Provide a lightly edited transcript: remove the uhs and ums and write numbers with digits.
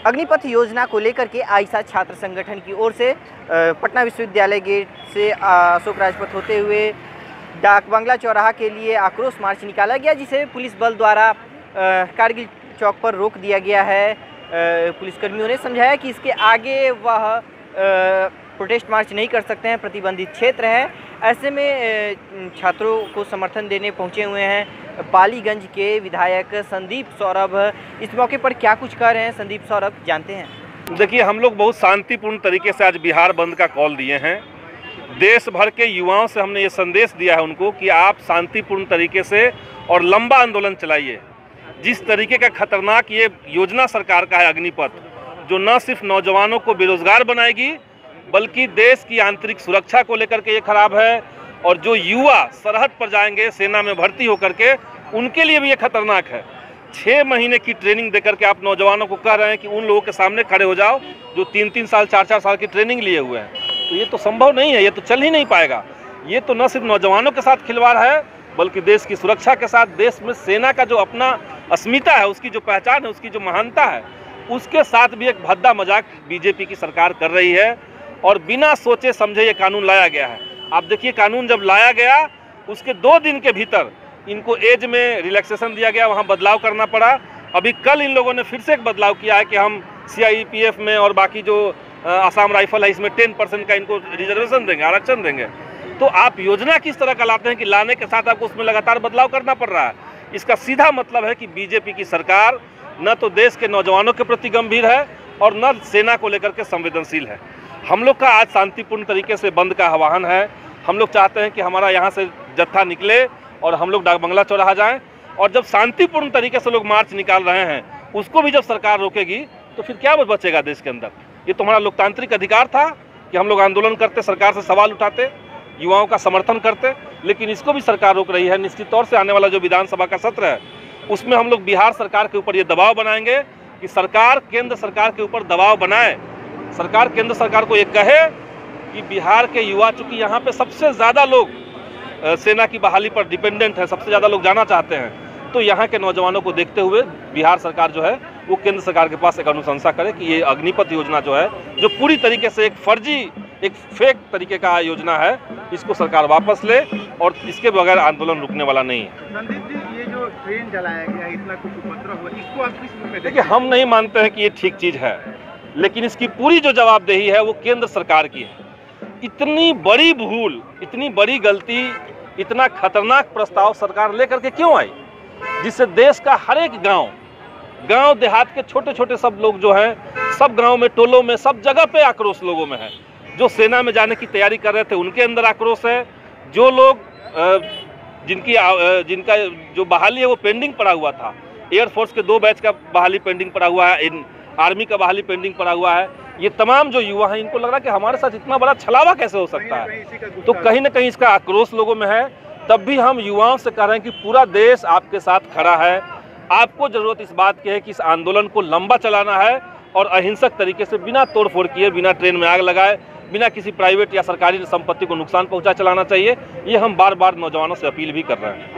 अग्निपथ योजना को लेकर के आइसा छात्र संगठन की ओर से पटना विश्वविद्यालय गेट से अशोक राजपथ होते हुए डाक बंगला चौराहा के लिए आक्रोश मार्च निकाला गया, जिसे पुलिस बल द्वारा कारगिल चौक पर रोक दिया गया है। पुलिसकर्मियों ने समझाया कि इसके आगे वह प्रोटेस्ट मार्च नहीं कर सकते हैं, प्रतिबंधित क्षेत्र है। ऐसे में छात्रों को समर्थन देने पहुंचे हुए हैं पालीगंज के विधायक संदीप सौरभ। इस मौके पर क्या कुछ कह रहे हैं संदीप सौरभ, जानते हैं। देखिए, हम लोग बहुत शांतिपूर्ण तरीके से आज बिहार बंद का कॉल दिए हैं। देश भर के युवाओं से हमने ये संदेश दिया है उनको कि आप शांतिपूर्ण तरीके से और लंबा आंदोलन चलाइए। जिस तरीके का खतरनाक ये योजना सरकार का है अग्निपथ, जो न सिर्फ नौजवानों को बेरोजगार बनाएगी बल्कि देश की आंतरिक सुरक्षा को लेकर के ये खराब है, और जो युवा सरहद पर जाएंगे सेना में भर्ती होकर के, उनके लिए भी ये खतरनाक है। 6 महीने की ट्रेनिंग देकर के आप नौजवानों को कह रहे हैं कि उन लोगों के सामने खड़े हो जाओ जो 3-3 साल 4-4 साल की ट्रेनिंग लिए हुए हैं। तो ये तो संभव नहीं है, ये तो चल ही नहीं पाएगा। ये तो न सिर्फ नौजवानों के साथ खिलवाड़ है बल्कि देश की सुरक्षा के साथ, देश में सेना का जो अपना अस्मिता है, उसकी जो पहचान है, उसकी जो महानता है, उसके साथ भी एक भद्दा मजाक बीजेपी की सरकार कर रही है। और बिना सोचे समझे ये कानून लाया गया है। आप देखिए, कानून जब लाया गया उसके 2 दिन के भीतर इनको एज में रिलैक्सेशन दिया गया, वहाँ बदलाव करना पड़ा। अभी कल इन लोगों ने फिर से एक बदलाव किया है कि हम CIPF में और बाकी जो आसाम राइफल है इसमें 10% का इनको रिजर्वेशन देंगे, आरक्षण देंगे। तो आप योजना किस तरह का लाते हैं कि लाने के साथ आपको उसमें लगातार बदलाव करना पड़ रहा है। इसका सीधा मतलब है कि बीजेपी की सरकार न तो देश के नौजवानों के प्रति गंभीर है और न सेना को लेकर के संवेदनशील है। हम लोग का आज शांतिपूर्ण तरीके से बंद का आह्वान है। हम लोग चाहते हैं कि हमारा यहाँ से जत्था निकले और हम लोग डाक बंगला चौराहा जाएं, और जब शांतिपूर्ण तरीके से लोग मार्च निकाल रहे हैं उसको भी जब सरकार रोकेगी तो फिर क्या बचेगा देश के अंदर। ये तो हमारा लोकतांत्रिक अधिकार था कि हम लोग आंदोलन करते, सरकार से सवाल उठाते, युवाओं का समर्थन करते, लेकिन इसको भी सरकार रोक रही है। निश्चित तौर से आने वाला जो विधानसभा का सत्र है उसमें हम लोग बिहार सरकार के ऊपर ये दबाव बनाएंगे कि सरकार केंद्र सरकार के ऊपर दबाव बनाए। सरकार केंद्र सरकार को ये कहे कि बिहार के युवा, चूंकि यहाँ पे सबसे ज़्यादा लोग सेना की बहाली पर डिपेंडेंट है, सबसे ज़्यादा लोग जाना चाहते हैं, तो यहाँ के नौजवानों को देखते हुए बिहार सरकार जो है वो केंद्र सरकार के पास एक अनुशंसा करे कि ये अग्निपथ योजना जो है, जो पूरी तरीके से एक फर्जी, एक फेक तरीके का योजना है, इसको सरकार वापस ले और इसके बगैर आंदोलन रुकने वाला नहीं है। संदीप जी, ये जो ट्रेन चलाया गया, इतना कुछ उपद्रव हुआ, इसको आप किस रूप में देखिए, हम नहीं मानते हैं कि ये ठीक चीज़ है, लेकिन इसकी पूरी जो जवाबदेही है वो केंद्र सरकार की है। इतनी बड़ी भूल, इतनी बड़ी गलती, इतना खतरनाक प्रस्ताव सरकार लेकर के क्यों आई, जिससे देश का हर एक गांव देहात के छोटे छोटे सब लोग जो हैं, सब गांव में, टोलों में, सब जगह पे आक्रोश लोगों में है। जो सेना में जाने की तैयारी कर रहे थे उनके अंदर आक्रोश है। जो लोग जिनका जो बहाली है वो पेंडिंग पड़ा हुआ था, एयरफोर्स के 2 बैच का बहाली पेंडिंग पड़ा हुआ है, आर्मी का बहाली पेंडिंग पड़ा हुआ है। ये तमाम जो युवा हैं, इनको लग रहा है कि हमारे साथ इतना बड़ा छलावा कैसे हो सकता है। तो कहीं ना कहीं इसका आक्रोश लोगों में है। तब भी हम युवाओं से कह रहे हैं कि पूरा देश आपके साथ खड़ा है। आपको जरूरत इस बात की है कि इस आंदोलन को लंबा चलाना है और अहिंसक तरीके से, बिना तोड़फोड़ किए, बिना ट्रेन में आग लगाए, बिना किसी प्राइवेट या सरकारी संपत्ति को नुकसान पहुंचा चलाना चाहिए। ये हम बार बार नौजवानों से अपील भी कर रहे हैं।